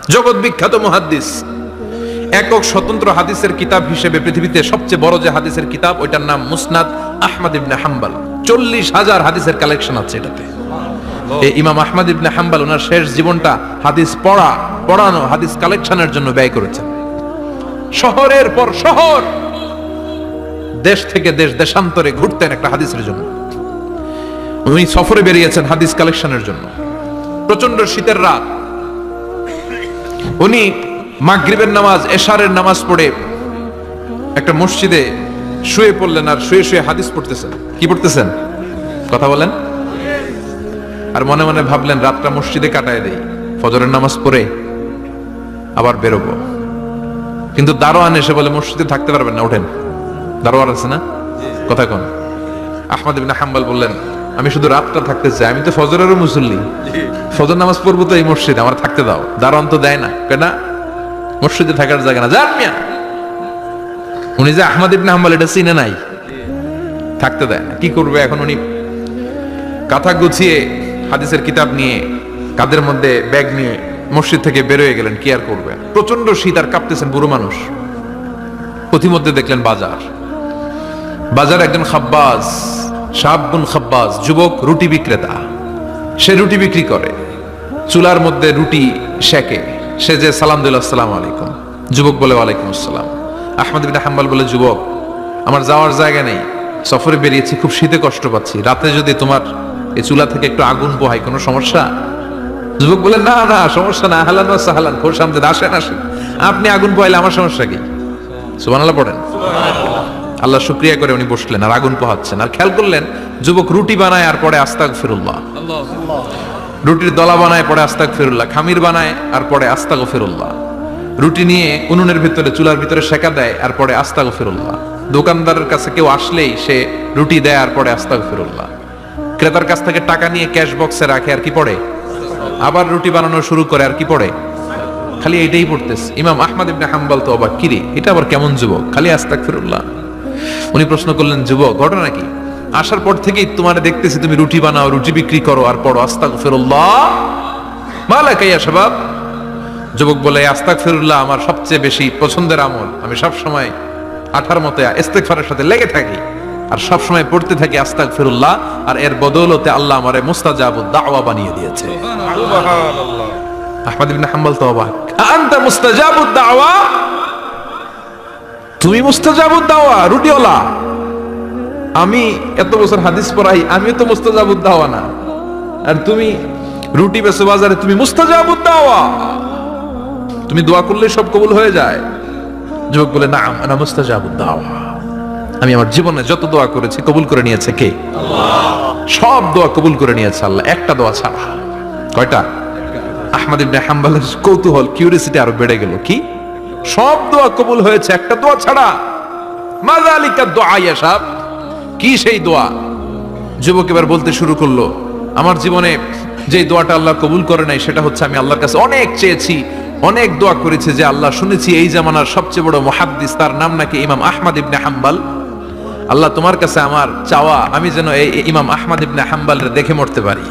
জগৎ বিখ্যাত মুহাদ্দিস। একক স্বতন্ত্র হাদিসের কিতাব হিসেবে পৃথিবীতে সবচেয়ে বড় যে হাদিসের কিতাব, ওইটার নাম মুসনাদ আহমদ ইবনে হাম্বল। 40,000 হাদিসের কালেকশন আছে এটাতে। এই ইমাম আহমদ ইবনে হাম্বল ওনার শেষ জীবনটা হাদিস পড়ানো, হাদিস কালেকশনের জন্য ব্যয় করেছেন। শহরের পর শহর, দেশ থেকে দেশ, দেশান্তরে ঘুরতেন একটা হাদিসের জন্য। উনি সফরে বেরিয়েছেন হাদিস কালেকশনের জন্য। প্রচন্ড শীতের রাত, উনি মাগরিবের নামাজ, এশারের নামাজ পড়ে একটা মসজিদে শুয়ে পড়লেন, আর শুয়ে শুয়ে হাদিস পড়তেছেন। কি পড়তেছেন? কথা বলেন। আর মনে মনে ভাবলেন রাতটা মসজিদে কাটায় দেই, ফজরের নামাজ পড়ে আবার বেরোবো। কিন্তু দারোয়ান এসে বলে মসজিদে থাকতে পারবেন না, ওঠেন। দারোয়ান আছে না? কথা কোন? আহমদ ইবনে হাম্বল বললেন, আমি শুধু রাতটা থাকতে চাই, আমি তো ফজরেরও মুসল্লি, ফজর নামাজ পড়বো তো এই মসজিদে, আমার থাকতে দাও। দারোয়ান তো দেয় না, কেনা মসজিদে থাকার জায়গা না, যান মিয়া। উনি যে আহমদ ইবনে হাম্বল এটা চিনে নাই, থাকতে দেয় না। কি করবে এখন? উনি কাঁথা গুছিয়ে হাদিসের কিতাব নিয়ে কাঁধের মধ্যে ব্যাগ নিয়ে মসজিদ থেকে বেরোয় গেলেন। কি আর করবে, প্রচন্ড শীত, আর কাঁপতেছেন, বুড়ো মানুষ। পথিমধ্যে দেখলেন বাজার একজন খাব্বাজ, শাবুন খাব্বাজ, যুবক রুটি বিক্রেতা। সে রুটি বিক্রি করে, চুলার মধ্যে রুটি সেকে। সে যে সালাম দিল, আসসালামু আলাইকুম। যুবক বলে ওয়ালাইকুম আসসালাম। আহমদ ইবনে হাম্বল বলে, যুবক আমার যাওয়ার জায়গা নেই, সফরে বেরিয়েছি, খুব শীতে কষ্ট পাচ্ছি, রাতে যদি তোমার এই চুলা থেকে একটু আগুন পোহাই কোনো সমস্যা? যুবক বলে, না না সমস্যা না, আহলান ওয়া সাহলান, খোশ আমদেদ, আসেন। আপনি আগুন পোহাইলে আমার সমস্যা কি? সুবহানাল্লাহ পড়েন। আল্লাহ শুকরিয়া করে উনি বসলেন আর আগুন পোহাচ্ছেন। আর খেয়াল করলেন যুবক রুটি বানায় আর পরে আস্তাগফিরুল্লাহ, রুটির দলা বানায় পরে আস্তাগফিরুল্লাহ, খামির বানায় আর পরে আস্তাগফিরুল্লাহ, রুটি নিয়ে উনুনের ভিতরে, চুলার ভিতরে সেকা দেয় আর পরে আস্তাগফিরুল্লাহ। দোকানদারের কাছে কেউ আসলেই সে রুটি দেয় আর পরে আস্তাগফিরুল্লাহ। ক্রেতার কাছ থেকে টাকা নিয়ে ক্যাশ বক্সে রাখে আর কি পড়ে? আবার রুটি বানানো শুরু করে আর কি পড়ে? খালি এইটাই পড়তেছে। ইমাম আহমদ ইবনে হাম্বল তো অবাক, কিরে এটা আবার কেমন যুবক, খালি আস্তাগফিরুল্লাহ। উনি প্রশ্ন করলেন, যুবক ঘটনা কি? আসার পর থেকেই তোমার দেখতেছি তুমি রুটি বানাও, রুটি বিক্রি করো আর পড়ো আস্তাগফিরুল্লাহ, মালাকা ইয়া শাবাব। যুবক বলে, আস্তাগফিরুল্লাহ আমার সবচেয়ে বেশি পছন্দের আমল, আমি সব সময় আঠার মতো ইস্তেগফারের সাথে লেগে থাকি আর সব সময় পড়তে থাকি আস্তাগফিরুল্লাহ, আর এর বদৌলতে আল্লাহ আমারে মুস্তাজাবুদ দাওয়া বানিয়ে দিয়েছে। সুবহানাল্লাহ। আহমদ ইবনে হাম্বল তো অবাক, আনতা মুস্তাজাবুদ দাওয়া, তুমি মুস্তাজাবুদ দাওয়া, রুটিওয়ালা। আমি এত বছর হাদিস পড়াই, আমি তো মুস্তাজাবুদ দাওয়া না, আর তুমি রুটি বেচো বাজারে, তুমি মুস্তাজাবুদ দাওয়া, তুমি দোয়া করলে সব কবুল হয়ে যায়। যুবক বলে, নাম আনা মুস্তাজাবুদ দাওয়া, আমি আমার জীবনে যত দোয়া করেছি কবুল করে নিয়েছে কে? আল্লাহ। সব দোয়া কবুল করে নিয়েছে আল্লাহ, একটা দোয়া ছাড়া। কয়টা? আহমদ ইবনে হাম্বলের কৌতূহল, কিউরিওসিটি আরো বেড়ে গেল। কি? সব দোয়া কবুল হয়েছে, একটা দোয়া ছাড়া। মাযালিকা দুআ ইয়া শাব, কি সেই দোয়া? যুবক এবার বলতে শুরু করলো, আমার জীবনে যে দোয়াটা আল্লাহ কবুল করে নাই সেটা হচ্ছে আমি আল্লাহর কাছে অনেক চেয়েছি, অনেক দোয়া করেছি যে আল্লাহ, শুনেছি এই জামানার সবচেয়ে বড় মুহাদ্দিস, তার নাম নাকি ইমাম আহমদ ইবনে হাম্বল। আল্লাহ তোমার কাছে আমার চাওয়া, আমি যেন এই ইমাম আহমদ ইবনে হাম্বলের দেখে মরতে পারি,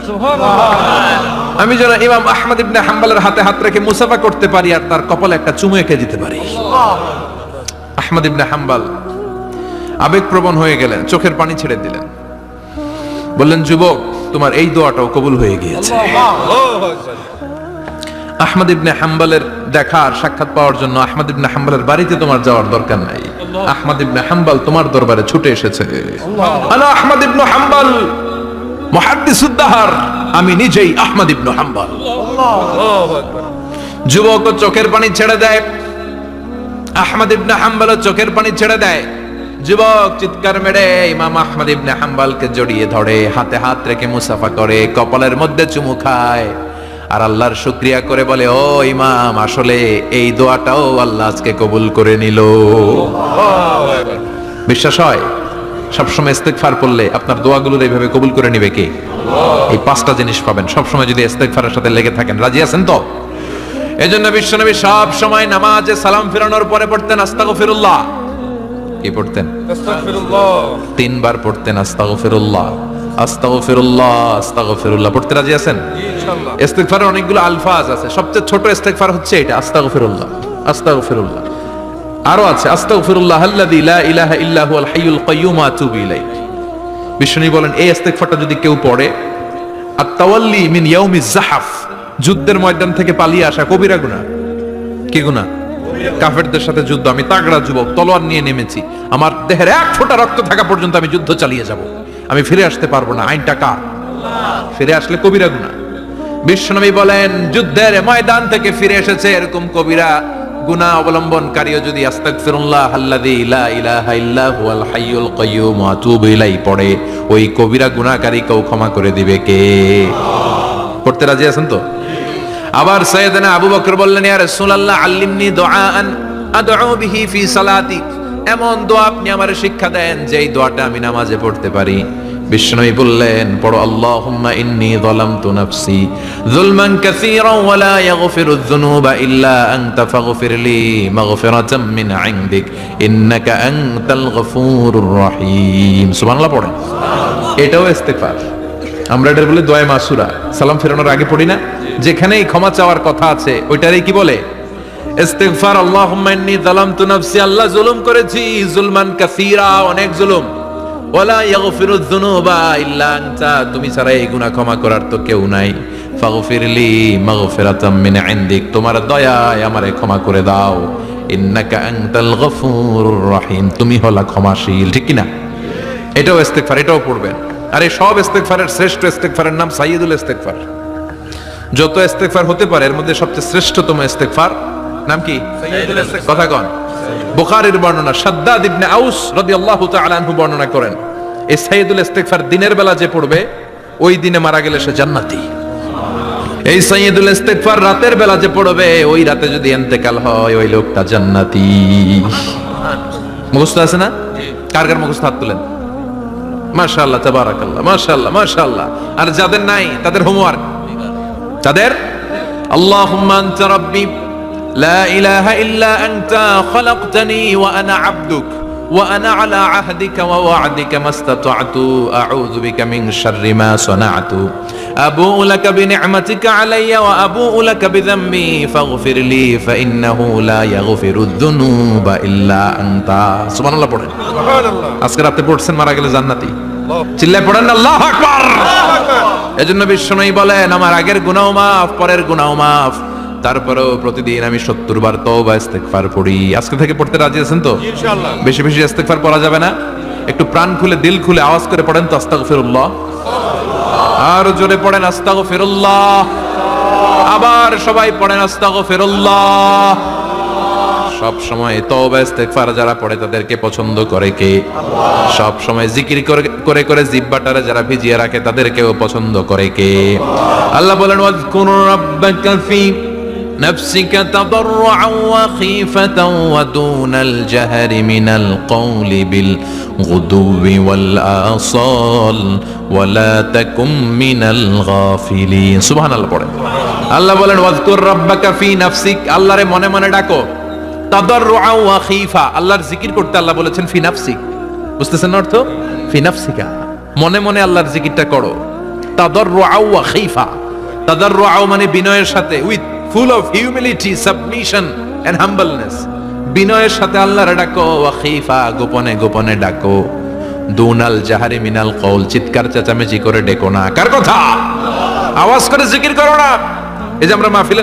আমি যেন ইমাম আহমদ ইবনে হাম্বলের হাতে হাত রেখে মুসাফা করতে পারি আর তার কপালে একটা চুমু এঁকে দিতে পারি। আহমদ ইবনে হাম্বল আবেগপ্রবণ হয়ে গেলেন, চোখের পানি ছেড়ে দিলেন, বললেন, যুবক তোমার এই দোয়াটাও কবুল হয়ে গিয়েছে। আহমদ ইবনে হাম্বলের দেখা আর সাক্ষাৎ পাওয়ার জন্য আহমদ ইবনে হাম্বলের বাড়িতে তোমার যাওয়ার দরকার নাই, আহমদ ইবনে হাম্বল তোমার দরবারে ছুটে এসেছে। আনা আহমদ ইবনে হাম্বল মুহাদ্দিসুদ দাহর, আমি নিজেই আহমদ ইবনে হাম্বল। যুবক চোখের পানি ছেড়ে দেয়, আহমদ ইবনে হাম্বল চোখের পানি ছেড়ে দেয়। যুবক চিৎকার মেরে ইমাম আহমদ ইবনে হাম্বলকে জড়িয়ে ধরে, হাতে হাত রেখে মুসাফা করে, কপালের মধ্যে চুমু খায় আর আল্লাহর শুকরিয়া করে বলে, ও ইমাম, আসলে এই দোয়াটাও আল্লাহ আজকে কবুল করে নিল। বিশ্বাস হয়? সবসময় ইস্তেগফার করলে আপনার দোয়াগুলোর এইভাবে কবুল করে নিবে কে? এই পাঁচটা জিনিস পাবেন সবসময় যদি ইস্তেগফারের সাথে লেগে থাকেন। রাজি আছেন তো? এজন্য বিশ্বনবী সব সময় নামাজে সালাম ফিরানোর পরে পড়তেন আস্তাগফিরুল্লাহ। কি পড়তেন? আস্তাগফিরুল্লাহ। 3 বার পড়তেন আস্তাগফিরুল্লাহ, আস্তাগফিরুল্লাহ, আস্তাগফিরুল্লাহ। পড়তে রাজি আছেন? ইস্তেগফারের অনেকগুলো আলফাজ আছে, সবচেয়ে ছোট ইস্তেগফার হচ্ছে এটা, আস্তাগফিরুল্লাহ। আস্তাগফিরুল্লাহ আরো আছে, আস্তাগফিরুল্লাহ আল্লাযী লা ইলাহা ইল্লা হুয়াল হাইয়ুল কাইয়্যুম ওয়া আতুবু ইলাইহি। বিষ্ণু বলেন এই ইস্তেগফারটা যদি কেউ পড়ে, আত-তাওয়াল্লি মিন ইয়াউমিজ যাহাফ, যুদ্ধের ময়দান থেকে পালিয়ে আসা কবিরা গুনাহ। কি গুনাহ? কাফেরদের সাথে যুদ্ধ, আমি তাগড়া যুবক, তলোয়ার নিয়ে নেমেছি, আমার দেহের এক ফোঁটা রক্ত থাকা পর্যন্ত আমি যুদ্ধ চালিয়ে যাব, আমি ফিরে আসতে পারবো না, আইনটা কার? ফিরে আসলে কবিরা গুনাহ। বিশ্বনবী বলেন যুদ্ধের ময়দান থেকে ফিরে এসেছে এরকম কবিরা গুনাহ অবলম্বনকারীও যদি আস্তাগফিরুল্লাহ আল্লাযী লা ইলাহা ইল্লা হুয়াল হাইয়ুল কাইয়্যুম ওয়া আতুবু ইলাইহি পড়ে, ওই কবিরা গুনাহকারীকেও ক্ষমা করে দিবে কে? পড়তে রাজি আছেন তো? আবার সাইয়েদনা আবু বকর বললেন, ইয়া রাসূলুল্লাহ আল্লিমনি দুআআন আদউ বিহি ফি সালাতি, এমন দোয়া আপনি আমারে শিক্ষা দেন যেই দোয়াটা আমি নামাজে পড়তে পারি। বিষ্ণুই বললেন পড়ো, আল্লাহুম্মা ইন্নী যালামতু নাফসি যুলমান কাসীরান ওয়া লা ইয়াগফিরুয যুনুবা ইল্লা আনতা ফাগফিরলি মাগফিরাতাম মিন ইনদিক ইন্নাকা আনতাল গফুরুর রহিম। সুবহানাল্লাহ পড়েন, এটাও ইস্তেগফার। আমরা এটা বলি দোয়া মাসুরা, সালাম ফেরানোর আগে পড়ি না? যেখানেই ক্ষমা চাওয়ার কথা আছে ওইটারই কি বলে? ইস্তিগফার। আল্লাহুম্মা ইন্নী যালামতু নাফসি, আল্লাহ জুলুম করেছি, জুলমান কাসীরা, অনেক জুলুম, ওয়ালা ইয়াগফিরুয যুনুবা ইল্লা আনতা, তুমি ছাড়া এই গুনাহ ক্ষমা করার তো কেউ নাই, ফাগফিরলি মাগফিরাতাম মিন ইনদিক, তোমার দয়ায় আমারে ক্ষমা করে দাও, ইন্নাকা আনতাল গফুরুর রহিম, তুমি হলা ক্ষমাশীল। ঠিক কি না? এটাও ইস্তিগফার, এটাও পড়বেন। আর এই সব ইস্তেগফারের শ্রেষ্ঠ ইস্তেগফারের নাম সাইয়্যিদুল ইস্তেগফার। যত ইস্তেগফার হতে পারে এর মধ্যে সবচেয়ে শ্রেষ্ঠতম ইস্তেগফার নাম কি? সাইয়্যিদুল ইস্তেগফার। কথা কোন? বুখারীর বর্ণনা, শাদ্দাদ ইবনে আউস রাদিয়াল্লাহু তাআলা আনহু বর্ণনা করেন, এই সাইয়্যিদুল ইস্তেগফার দিনের বেলা যে পড়বে ওই দিনে মারা গেলে সে জান্নাতি। এই সাইয়্যিদুল ইস্তেগফার রাতের বেলা যে পড়বে ওই রাতে যদি ইন্তেকাল হয় ওই লোকটা জান্নাতি। মুখস্থ আছে না? কার কার মুখস্থ? হাত তুলেন। মাশাআল্লাহ, তাবারাকাল্লাহ, মাশাআল্লাহ, মাশাআল্লাহ। আর যাদের নাই তাদের হোমওয়ার্ক, তাদের আল্লাহুম্মা আনতা রাব্বি লা ইলাহা ইল্লা আনতা খালাকতানি ওয়া আনা আবদুক ওয়া আনা আলা আহদিকা ওয়া ওয়া'দিকা মাস্তাতা'তু আউযু বিকা মিন শাররি মা সানা'তু আবু'ু লাকা বিনি'মাতিকা আলাইয়া ওয়া আবু'ু লাকা বিযামবি ফাগফিরলি ফাইন্নাহু লা ইয়াগফিরুয যুনুবা ইল্লা আনতা। সুবহানাল্লাহ পড়েন। সুবহানাল্লাহ। আজকে রাতে পড়ছেন, মারা গেলে জান্নাতি। চিল্লায় পড়েন আল্লাহু আকবার। এজন্য বিশ্বনবী বলেন আমার আগের গুনাহ মাফ, পরের গুনাহ মাফ, তারপরেও প্রতিদিন আমি 70 বার তওবা ইস্তেগফার পড়ি। আজকে থেকে পড়তে রাজি আছেন তো? ইনশাআল্লাহ। বেশি বেশি ইস্তেগফার পড়া যাবে না? একটু প্রাণ খুলে দিল খুলে আওয়াজ করে পড়েন তো আস্তাগফিরুল্লাহ। আর জোরে পড়েন আস্তাগফিরুল্লাহ। আবার সবাই পড়েন আস্তাগফিরুল্লাহ। সব সময় তওবা ইস্তেগফার যারা পড়ে তাদেরকে পছন্দ করে কে? আল্লাহ। সব সময় জিকির করে করে জিহ্বাটারে যারা ভিজিয়ে রাখে তাদেরকেও পছন্দ করে কে? আল্লাহ বলেন ওয়াজকুর রাব্বাকা ফি নাফসিকা তাদাররুআন ওয়া খীফাতান ওয়া দুনাল জাহরি মিনাল কওলি বিল গুদুবি ওয়াল আসাল ওয়া লা তাকুম মিনাল গাফিলিন। সুবহানাল্লাহ পড়েন। আল্লাহ বলেন ওয়াজকুর রাব্বাকা ফি নাফসিক, আল্লাহরে মনে মনে ডাকো, তাদাররুআন ওয়া খীফা, আল্লাহর জিকির করতে আল্লাহ বলেছেন ফি নাফসিক। বুঝতেছেন অর্থ? ফি নাফসিকা, মনে মনে আল্লাহর জিকিরটা করো। তাদাররুআন ওয়া খীফা, তাদাররুআন মানে বিনয়ের সাথে, with full of humility, submission and humbleness, বিনয়ের সাথে আল্লাহর ডাকো। ওয়া খীফা, গোপনে গোপনে ডাকো। দুনাল জাহারি মিনাল কওল, চিৎকার চেঁচামেচি করে ডেকো না। কার কথা? আওয়াজ করে জিকির করো না। এই যে আমরা মাহফিলে